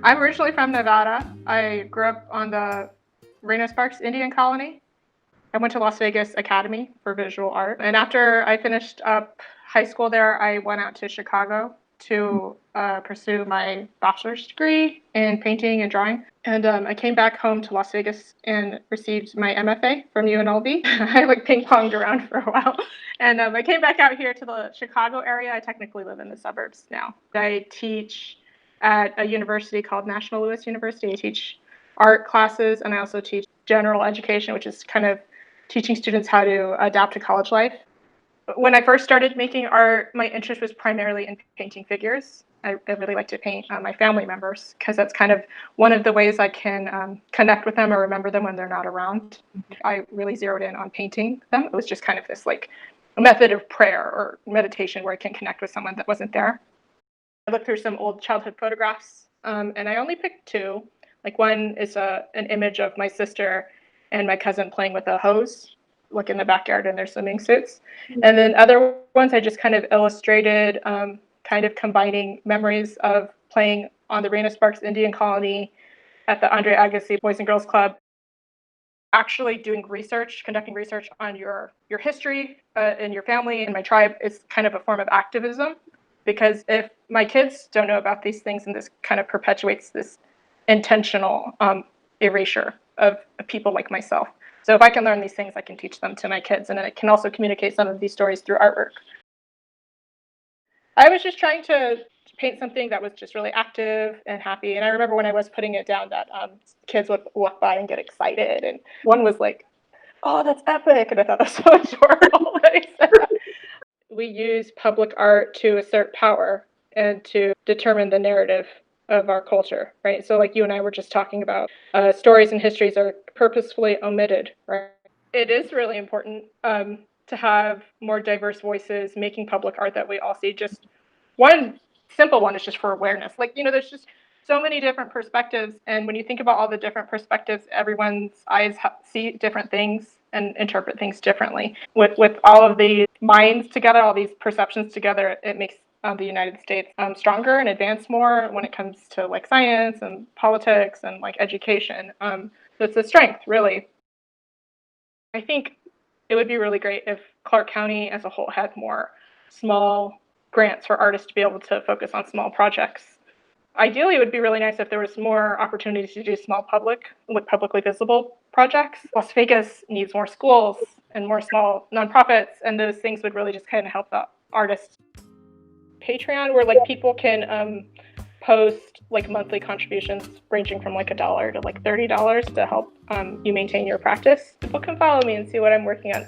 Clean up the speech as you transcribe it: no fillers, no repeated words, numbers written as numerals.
I'm originally from Nevada. I grew up on the Reno Sparks Indian Colony. I went to Las Vegas Academy for Visual Art. And after I finished up high school there, I went out to Chicago to pursue my bachelor's degree in painting and drawing. And I came back home to Las Vegas and received my MFA from UNLV. I like ping-ponged around for a while. And I came back out here to the Chicago area. I technically live in the suburbs now. I teach at a university called National Louis University. I teach art classes, and I also teach general education, which is kind of teaching students how to adapt to college life. When I first started making art, my interest was primarily in painting figures. I really like to paint my family members because that's kind of one of the ways I can connect with them or remember them when they're not around. I really zeroed in on painting them. It was just kind of this like a method of prayer or meditation where I can connect with someone that wasn't there. I looked through some old childhood photographs, and I only picked two. Like one is an image of my sister and my cousin playing with a hose, like in the backyard in their swimming suits. And then other ones I just kind of illustrated, kind of combining memories of playing on the Reno Sparks Indian Colony at the Andre Agassi Boys and Girls Club. Actually doing research, conducting research on your history and your family and my tribe is kind of a form of activism. Because if my kids don't know about these things, and this kind of perpetuates this intentional erasure of people like myself. So if I can learn these things, I can teach them to my kids, and I can also communicate some of these stories through artwork. I was just trying to paint something that was just really active and happy. And I remember when I was putting it down that kids would walk by and get excited. And one was like, "Oh, that's epic." And I thought that was so adorable that I said that. We use public art to assert power and to determine the narrative of our culture, right? So like you and I were just talking about, stories and histories are purposefully omitted, right? It is really important to have more diverse voices making public art that we all see. Just one simple one is just for awareness. Like, there's just so many different perspectives. And when you think about all the different perspectives, everyone's eyes see different things and interpret things differently. With all of these minds together, all these perceptions together, it makes the United States stronger and advance more when it comes to like science and politics and like education. So it's a strength, really. I think it would be really great if Clark County as a whole had more small grants for artists to be able to focus on small projects. Ideally, it would be really nice if there was more opportunities to do small publicly visible projects. Las Vegas needs more schools and more small nonprofits, and those things would really just kind of help the artists. Patreon, where like people can post like monthly contributions ranging from like $1 to like $30 to help you maintain your practice. People can follow me and see what I'm working on.